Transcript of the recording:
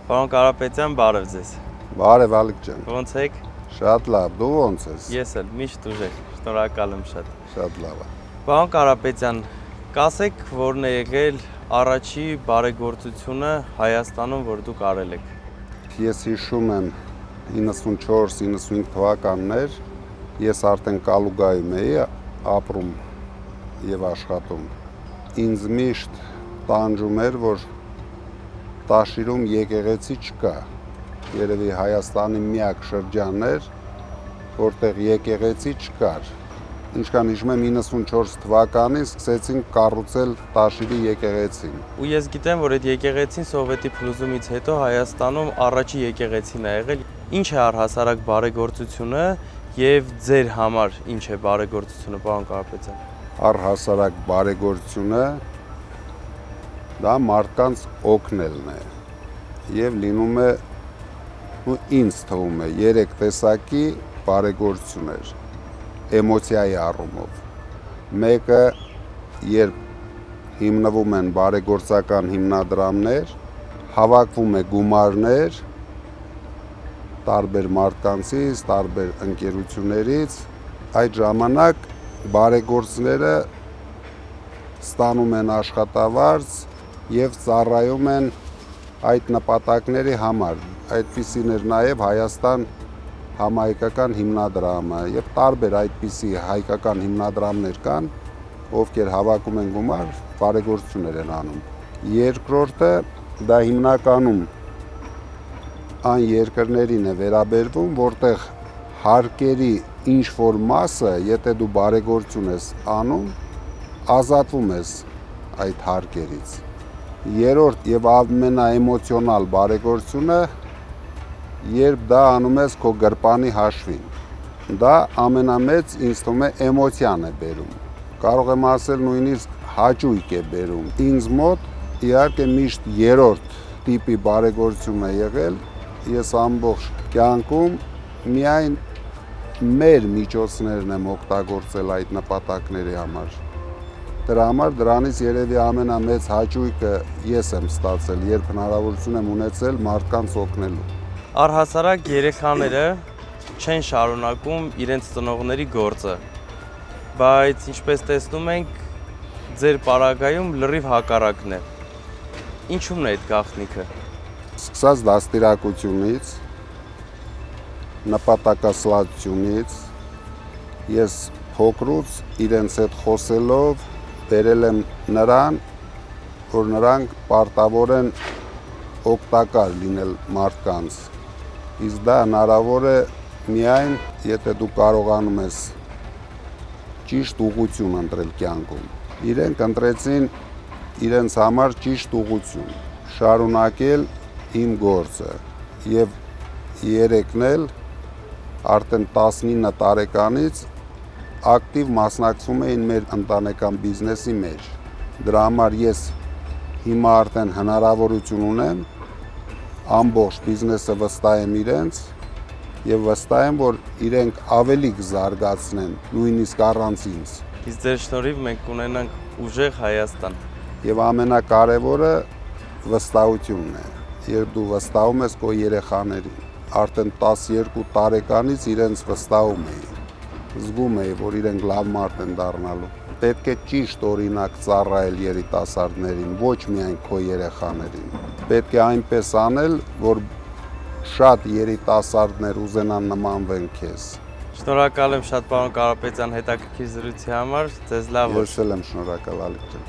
Պարոն Կարապետյան, բարև ձեզ։ Բարև Ալիկ ջան։ Ոնց եք։ Շատ լավ, դու ոնց ես։ Ես էլ միշտ ուժեղ, շնորհակալ եմ շատ։ Շատ լավ է։ Պարոն Կարապետյան, կասեք, որն է եղել առաջի բարեգործությունը Հայաստանում, որ դուք արել եք։ Ես հիշում եմ 94-95 թվականներ, ես արդեն Կալուգայում էի ապրում եւ աշխատում։ Ինձ միշտ տանջում էր, որ Տաշիրում եկեղեցի չկա։ Երևի Հայաստանի միակ շրջանն էր, որտեղ եկեղեցի չկար։ Ինչքան հիշում եմ 94 թվականին սկսեցին կառուցել Տաշիրի եկեղեցին։ Ու ես գիտեմ, որ այդ եկեղեցին Սովետի փլուզումից հետո Հայաստանում առաջի եկեղեցին է եղել։ Ինչ է առհասարակ բարեգործությունը եւ ձեր համար ինչ է բարեգործությունը, պարոն Կարապետյան։ Առհասարակ բարեգործությունը դա մարդկանց օգնելն է եւ լինում է ու ինձ թվում է 3 տեսակի բարեգործություններ էմոցիայի առումով մեկը երբ հիմնվում են բարեգործական հիմնադրամներ հավաքվում է գումարներ տարբեր մարդկանցից տարբեր ընկերություններից այդ ժամանակ բարեգործները ստանում են աշխատավարձ եւ ծառայում են այդ նպատակների համար։ Այդպիսին էր նաեւ Հայաստան համահայկական հիմնադրամը եւ տարբեր այդպիսի հայկական հիմնադրամներ կան, ովքեր հավաքում են գումար, բարեգործություններ են անում։ Երկրորդը դա հիմնականում այն երկրներին է վերաբերվում, որտեղ հարկերի ինչ որ մասը, եթե դու բարեգործություն ես անում, ազատվում ես այդ հարկերից։ Երրորդ եւ ամենաէմոցիոնալ բարեգործությունը, երբ դա անում ես քո գրպանի հաշվին։ Դա ամենամեծ ինձ թվում է էմոցիան է բերում։ Կարող եմ ասել նույնիսկ հաճույք է բերում։ Ինձ մոտ իհարկե միշտ երրորդ տիպի բարեգործություն է եղել։ Ես ամբողջ կյանքում միայն մեր միջոցներն եմ օգտագործել այդ նպատակների համար։ Դրա համար դրանից երևի ամենամեծ հաճույքը ես եմ ստացել, երբ հնարավորություն եմ ունեցել մարդկանց օգնելու։ Առհասարակ երեխաները չեն շարունակում իրենց ծնողների գործը, բայց ինչպես տեսնում ենք, ձեր պարագայում լրիվ հակառակն է։ Ինչու՞մն է այդ գաղտնիքը։ Սկսած դաստիարակությունից, նպատակասլացությունից, ես փոքրուց իրենց հետ խոսելով բերել եմ նրան, որ նրանք պարտավոր են օգտակար լինել մարդկանց։ Իսկ դա հնարավոր է միայն, եթե դու կարողանում ես ճիշտ ուղղություն ընտրել կյանքում։ Իրենք ընտրեցին իրենց համար ճիշտ ուղղություն, շարունակել իմ գործը եւ երեքն էլ արդեն 19 տարեկանից ակտիվ մասնակցում էին մեր ընտանեկան բիզնեսի մեջ։ Դրա համար ես հիմա արդեն հնարավորություն ունեմ ամբողջ բիզնեսը վստահեմ իրենց եւ վստահ եմ, որ իրենք ավելի կզարգացնեն, նույնիսկ առանց ինձ։ Իսկ ձեր շնորհիվ մենք կունենանք ուժեղ Հայաստան։ Եվ ամենակարևորը վստահությունն է։ Երբ դու վստահում ես քո երեխաներին, արդեն 12 տարեկանից իրենց վստահում էի։ Զգում էի, որ իրենք լավ մարդ են դառնալու։ Պետք է ճիշտ օրինակ ծառայել երիտասարդներին, ոչ միայն քո երեխաներին։ Պետք է այնպես անել, որ շատ երիտասարդներ ուզենան նմանվեն քեզ։ Շնորհակալ եմ շատ, պարոն Կարապետյան, հետաքրքիր զրույցի համար։ Ձեզ լավ օր։ Ես էլ եմ շնորհակալ, Ալիկ ջան։